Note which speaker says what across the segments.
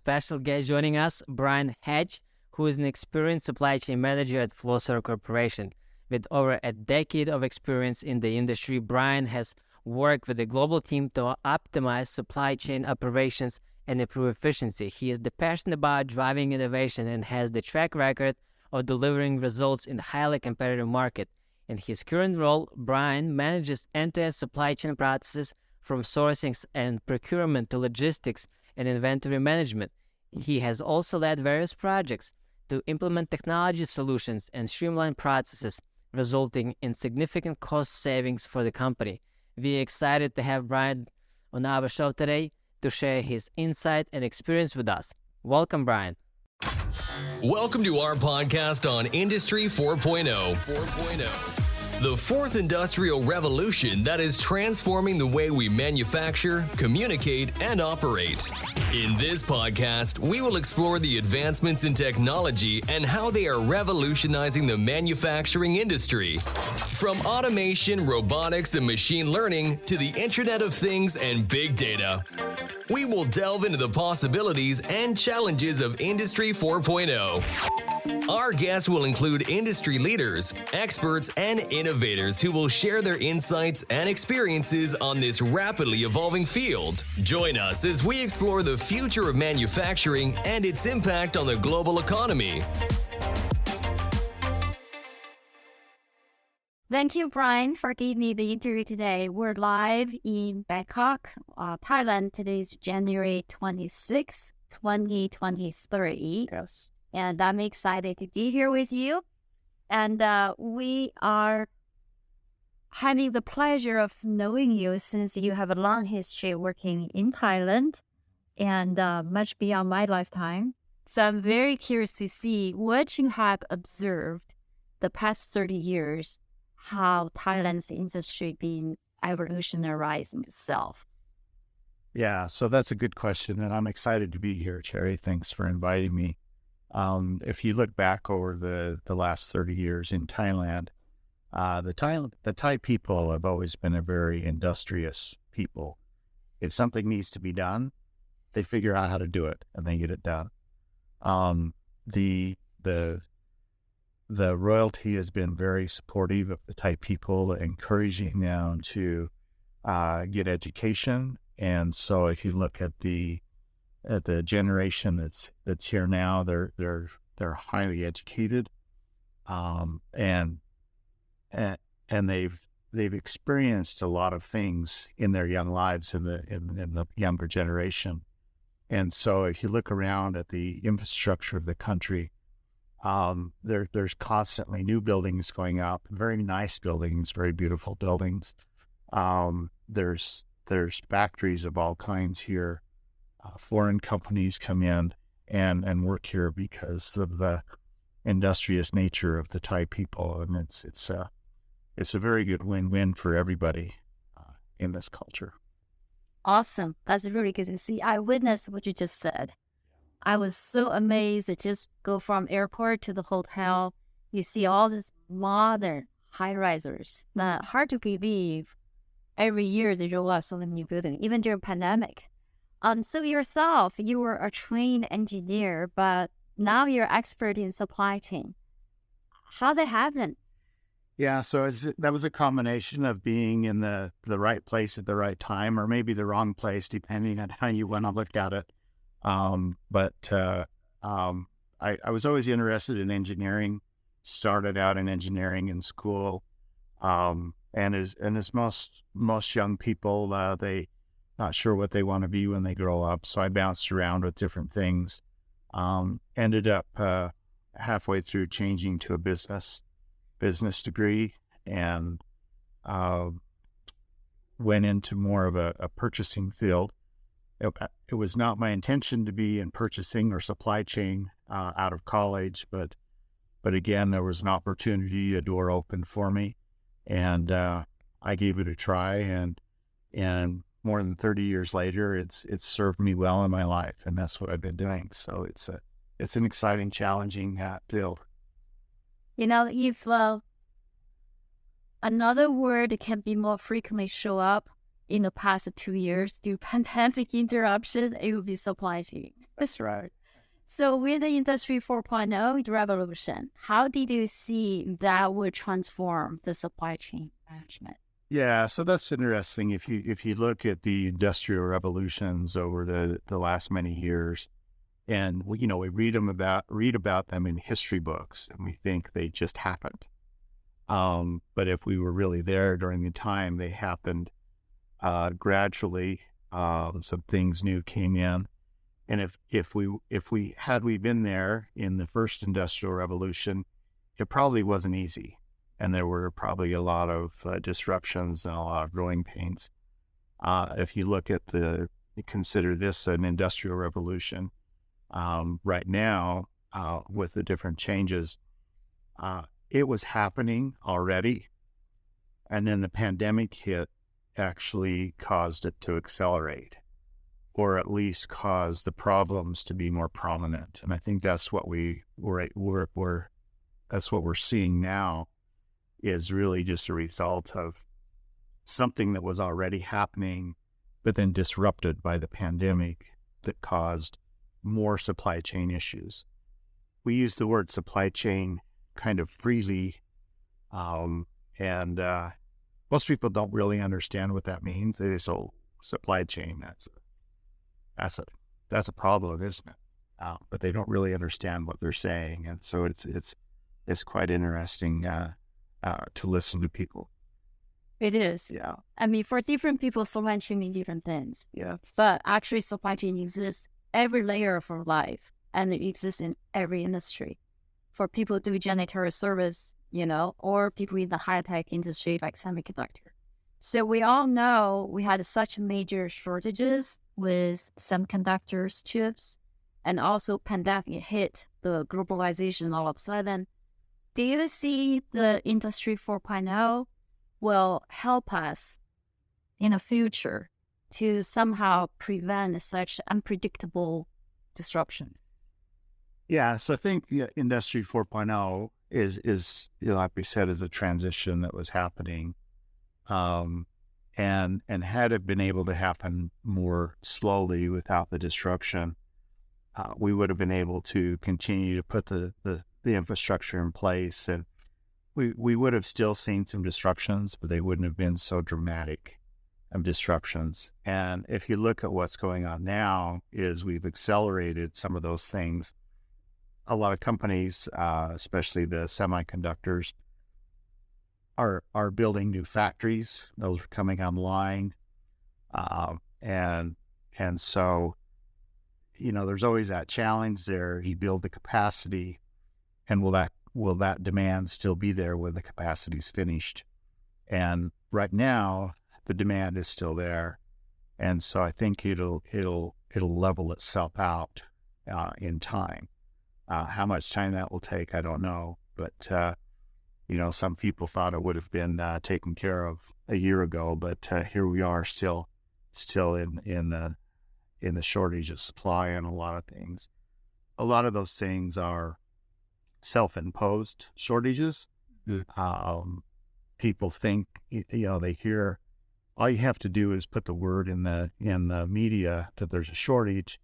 Speaker 1: special guest joining us, Brian Hedge, who is an experienced supply chain manager at Flowserve Corporation. With over a decade of experience in the industry, Brian has worked with the global team to optimize supply chain operations and improve efficiency. He is passionate about driving innovation and has the track record of delivering results in a highly competitive market. In his current role, Brian manages end-to-end supply chain processes from sourcing and procurement to logistics and inventory management. He has also led various projects to implement technology solutions and streamline processes, resulting in significant cost savings for the company. We are excited to have Brian on our show today to share his insight and experience with us. Welcome, Brian.
Speaker 2: Welcome to our podcast on Industry 4.0. The fourth industrial revolution that is transforming the way we manufacture, communicate, and operate. In this podcast, we will explore the advancements in technology and how they are revolutionizing the manufacturing industry. From automation, robotics, and machine learning to the Internet of Things and big data. We will delve into the possibilities and challenges of Industry 4.0. Our guests will include industry leaders, experts, and innovators who will share their insights and experiences on this rapidly evolving field. Join us as we explore the future of manufacturing and its impact on the global economy.
Speaker 3: Thank you, Brian, for giving me the interview today. We're live in Bangkok, Thailand. Today is January 26, 2023.
Speaker 4: Yes.
Speaker 3: And I'm excited to be here with you. And we are having the pleasure of knowing you since you have a long history working in Thailand and much beyond my lifetime. So I'm very curious to see what you have observed the past 30 years, how Thailand's industry been evolutionizing itself.
Speaker 4: Yeah, so that's a good question, and I'm excited to be here, Cherry. Thanks for inviting me. If you look back over the last 30 years in Thailand, the Thai people have always been a very industrious people. If something needs to be done, they figure out how to do it and they get it done. The royalty has been very supportive of the Thai people, encouraging them to get education. And so if you look at the generation that's here now, they're highly educated, and they've experienced a lot of things in their young lives in the younger generation. And so if you look around at the infrastructure of the country, there's constantly new buildings going up, very nice buildings, very beautiful buildings. There's factories of all kinds here. Foreign companies come in and work here because of the industrious nature of the Thai people, and it's a very good win-win for everybody in this culture.
Speaker 3: Awesome. That's really good to see. I witnessed what you just said. I was so amazed to just go from airport to the hotel. You see all these modern high-risers. Hard to believe. Every year they roll out so many new buildings, even during pandemic. So yourself, you were a trained engineer, but now you're expert in supply chain. How that happen?
Speaker 4: Yeah, so that was a combination of being in the right place at the right time, or maybe the wrong place, depending on how you want to look at it. But I was always interested in engineering. Started out in engineering in school, and as most young people, they not sure what they want to be when they grow up. So I bounced around with different things. Ended up halfway through changing to a business degree, and went into more of a purchasing field. It was not my intention to be in purchasing or supply chain out of college, but again, there was an opportunity, a door opened for me, and I gave it a try, and more than 30 years later, it's served me well in my life, and that's what I've been doing. So it's an exciting, challenging field.
Speaker 3: You know, if another word can be more frequently show up in the past 2 years due pandemic interruption, it would be supply chain.
Speaker 4: That's right.
Speaker 3: So with the Industry 4.0 revolution, how did you see that would transform the supply chain management?
Speaker 4: Yeah, so that's interesting. If you look at the industrial revolutions over the last many years, and we read about them in history books, and we think they just happened. But if we were really there during the time they happened, gradually, some things new came in. And if we had been there in the first industrial revolution, it probably wasn't easy, and there were probably a lot of disruptions and a lot of growing pains. If you look at consider this an industrial revolution, right now with the different changes, it was happening already, and then the pandemic hit, actually caused it to accelerate, or at least cause the problems to be more prominent. And I think that's what that's what we're seeing now, is really just a result of something that was already happening, but then disrupted by the pandemic that caused more supply chain issues. We use the word supply chain kind of freely, and most people don't really understand what that means. They say, "Oh, supply chain, that's a problem, isn't it?" But they don't really understand what they're saying, and so it's quite interesting to listen to people.
Speaker 3: It is.
Speaker 4: Yeah.
Speaker 3: I mean, for different people, supply chain means different things.
Speaker 4: Yeah.
Speaker 3: But actually, supply chain exists every layer of our life, and it exists in every industry. For people doing janitorial service, or people in the high-tech industry like semiconductor. So we all know we had such major shortages with semiconductors, chips, and also pandemic hit, the globalization all of a sudden. Do you see the Industry 4.0 will help us in the future to somehow prevent such unpredictable disruption?
Speaker 4: Yeah, so I think Industry 4.0 is like we said, is a transition that was happening, and had it been able to happen more slowly without the disruption, we would have been able to continue to put the infrastructure in place, and we would have still seen some disruptions, but they wouldn't have been so dramatic of disruptions. And if you look at what's going on now, is we've accelerated some of those things. A lot of companies, especially the semiconductors, are building new factories. Those are coming online, and so there's always that challenge there. You build the capacity, and will that demand still be there when the capacity's finished? And right now, the demand is still there, and so I think it'll level itself out in time. How much time that will take, I don't know. But, some people thought it would have been taken care of a year ago, but here we are still in the shortage of supply on a lot of things. A lot of those things are self-imposed shortages. People think, they hear, all you have to do is put the word in the media that there's a shortage,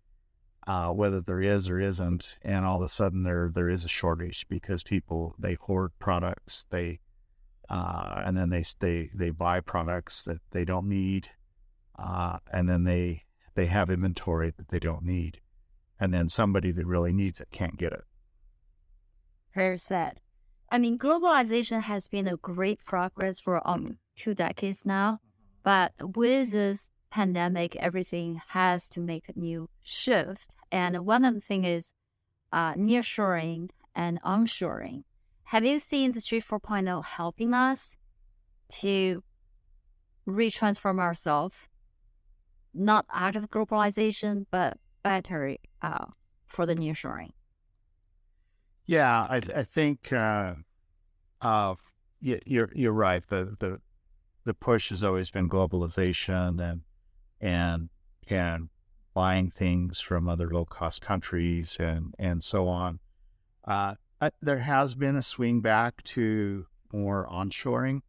Speaker 4: whether there is or isn't, and all of a sudden there is a shortage because people, they hoard products, and then they buy products that they don't need, and then they have inventory that they don't need, and then somebody that really needs it can't get it.
Speaker 3: Very sad. I mean, globalization has been a great progress for 2 decades now, but with this pandemic, everything has to make a new shift. And one of the things is nearshoring and onshoring. Have you seen Industry 4.0 helping us to retransform ourselves, not out of globalization, but better for the nearshoring?
Speaker 4: Yeah, I think you're right. The push has always been globalization and buying things from other low-cost countries and so on. There has been a swing back to more onshoring,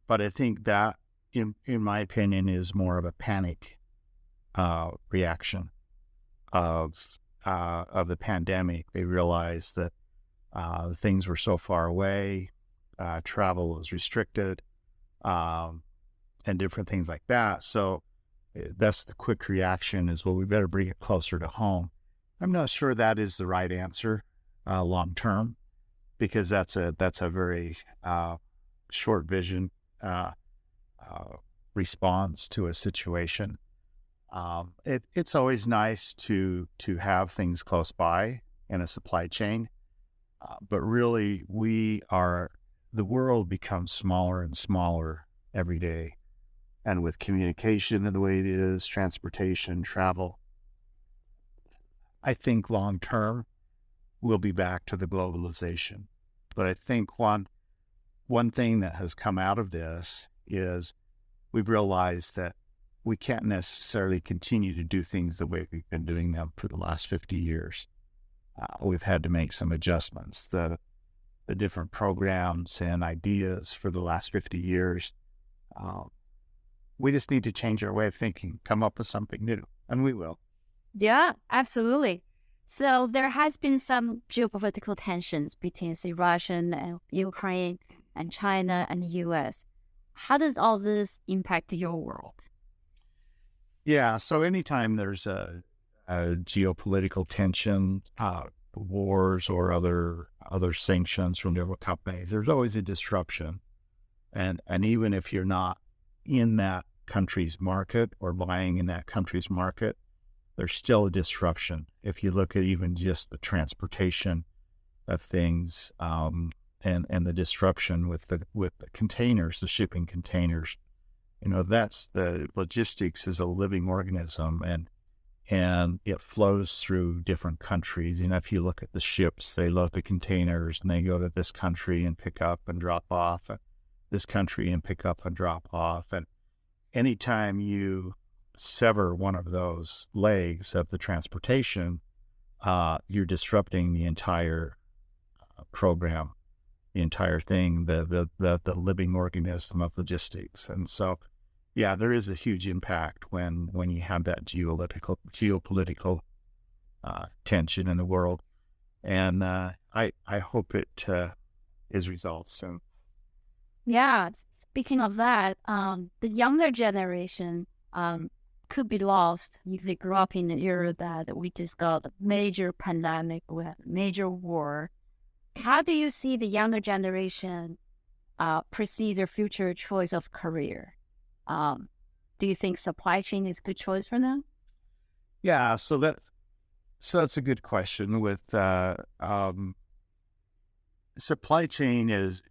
Speaker 4: but I think that in my opinion, is more of a panic reaction of the pandemic. They realized that things were so far away, travel was restricted, and different things like that. So that's the quick reaction is, well, we better bring it closer to home. I'm not sure that is the right answer long term, because that's a very short vision response to a situation. It's always nice to have things close by in a supply chain, but really the world becomes smaller and smaller every day. And with communication and the way it is, transportation, travel, I think long term we'll be back to the globalization. But I think one thing that has come out of this is we've realized that we can't necessarily continue to do things the way we've been doing them for the last 50 years. We've had to make some adjustments. The different programs and ideas for the last 50 years, we just need to change our way of thinking, come up with something new, and we will.
Speaker 3: Yeah, absolutely. So there has been some geopolitical tensions between, say, Russia and Ukraine and China and the U.S. How does all this impact your world?
Speaker 4: Yeah, so anytime there's a geopolitical tension, wars or other sanctions from different companies, there's always a disruption. And even if you're not in that country's market or buying in that country's market, there's still a disruption. If you look at even just the transportation of things, and the disruption with the containers, the shipping containers, that's the logistics is a living organism, and it flows through different countries. If you look at the ships, they load the containers and they go to this country and pick up and drop off, this country and pick up and drop off. And anytime you sever one of those legs of the transportation, you're disrupting the entire program, the entire thing, the living organism of logistics. And so, yeah, there is a huge impact when you have that geopolitical tension in the world. And I hope it is resolved soon.
Speaker 3: Yeah, speaking of that, the younger generation could be lost if they grew up in the era that we just got a major pandemic, we had a major war. How do you see the younger generation perceive their future choice of career? Do you think supply chain is a good choice for them?
Speaker 4: Yeah, so that's a good question. With supply chain is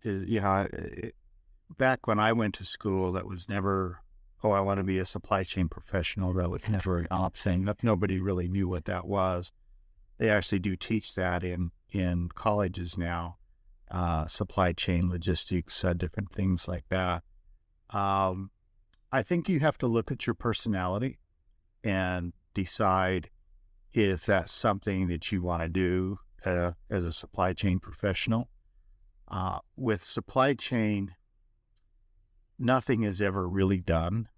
Speaker 4: back when I went to school, that was never, I want to be a supply chain professional. That was never an option. Nobody really knew what that was. They actually do teach that in colleges now, supply chain logistics, different things like that. I think you have to look at your personality and decide if that's something that you want to do as a supply chain professional. With supply chain, nothing is ever really done.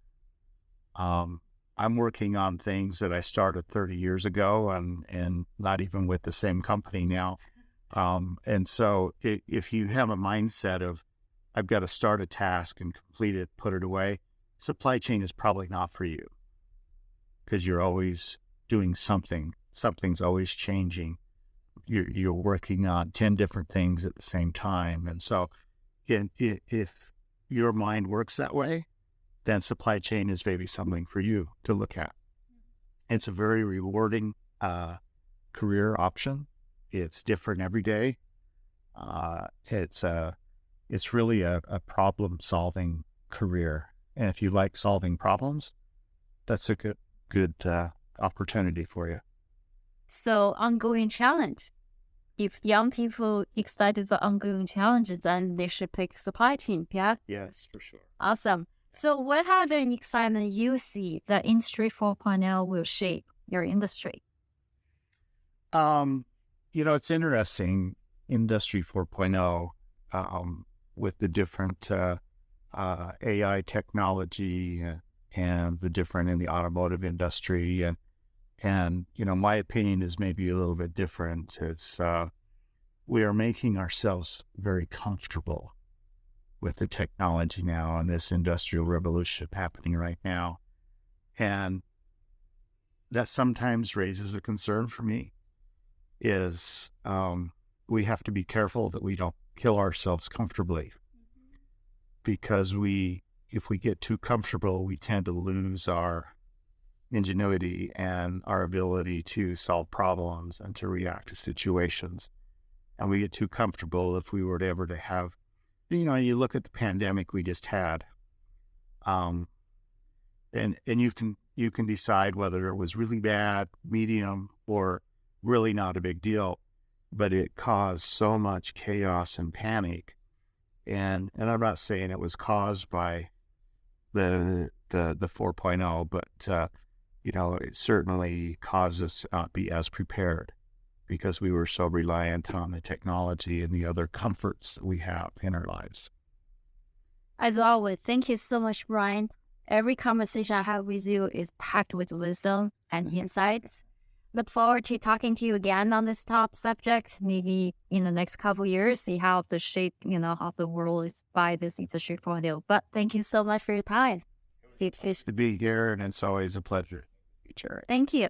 Speaker 4: I'm working on things that I started 30 years ago and not even with the same company now. And so if you have a mindset of, I've got to start a task and complete it, put it away, supply chain is probably not for you, because you're always doing something. Something's always changing. You're working on 10 different things at the same time. And so if your mind works that way, then supply chain is maybe something for you to look at. It's a very rewarding career option. It's different every day. It's really a problem-solving career. And if you like solving problems, that's a good opportunity for you.
Speaker 3: So ongoing challenge. If young people excited for ongoing challenges, then they should pick supply chain, yeah?
Speaker 4: Yes, for sure.
Speaker 3: Awesome. So what other excitement you see that Industry 4.0 will shape your industry?
Speaker 4: It's interesting, Industry 4.0, with the different AI technology and the different in the automotive industry. And my opinion is maybe a little bit different. It's we are making ourselves very comfortable with the technology now and this industrial revolution happening right now. And that sometimes raises a concern for me is we have to be careful that we don't kill ourselves comfortably, because if we get too comfortable, we tend to lose our ingenuity and our ability to solve problems and to react to situations. And we get too comfortable if we were ever to have, you look at the pandemic we just had, and you can decide whether it was really bad, medium, or really not a big deal, but it caused so much chaos and panic. And I'm not saying it was caused by the 4.0, but it certainly caused us to not be as prepared because we were so reliant on the technology and the other comforts that we have in our lives.
Speaker 3: As always, thank you so much, Brian. Every conversation I have with you is packed with wisdom and insights. Look forward to talking to you again on this top subject, maybe in the next couple of years, see how the shape, of the world is by this industry 4.0. But thank you so much for your time.
Speaker 4: To be here, and it's always a pleasure.
Speaker 3: Thank you.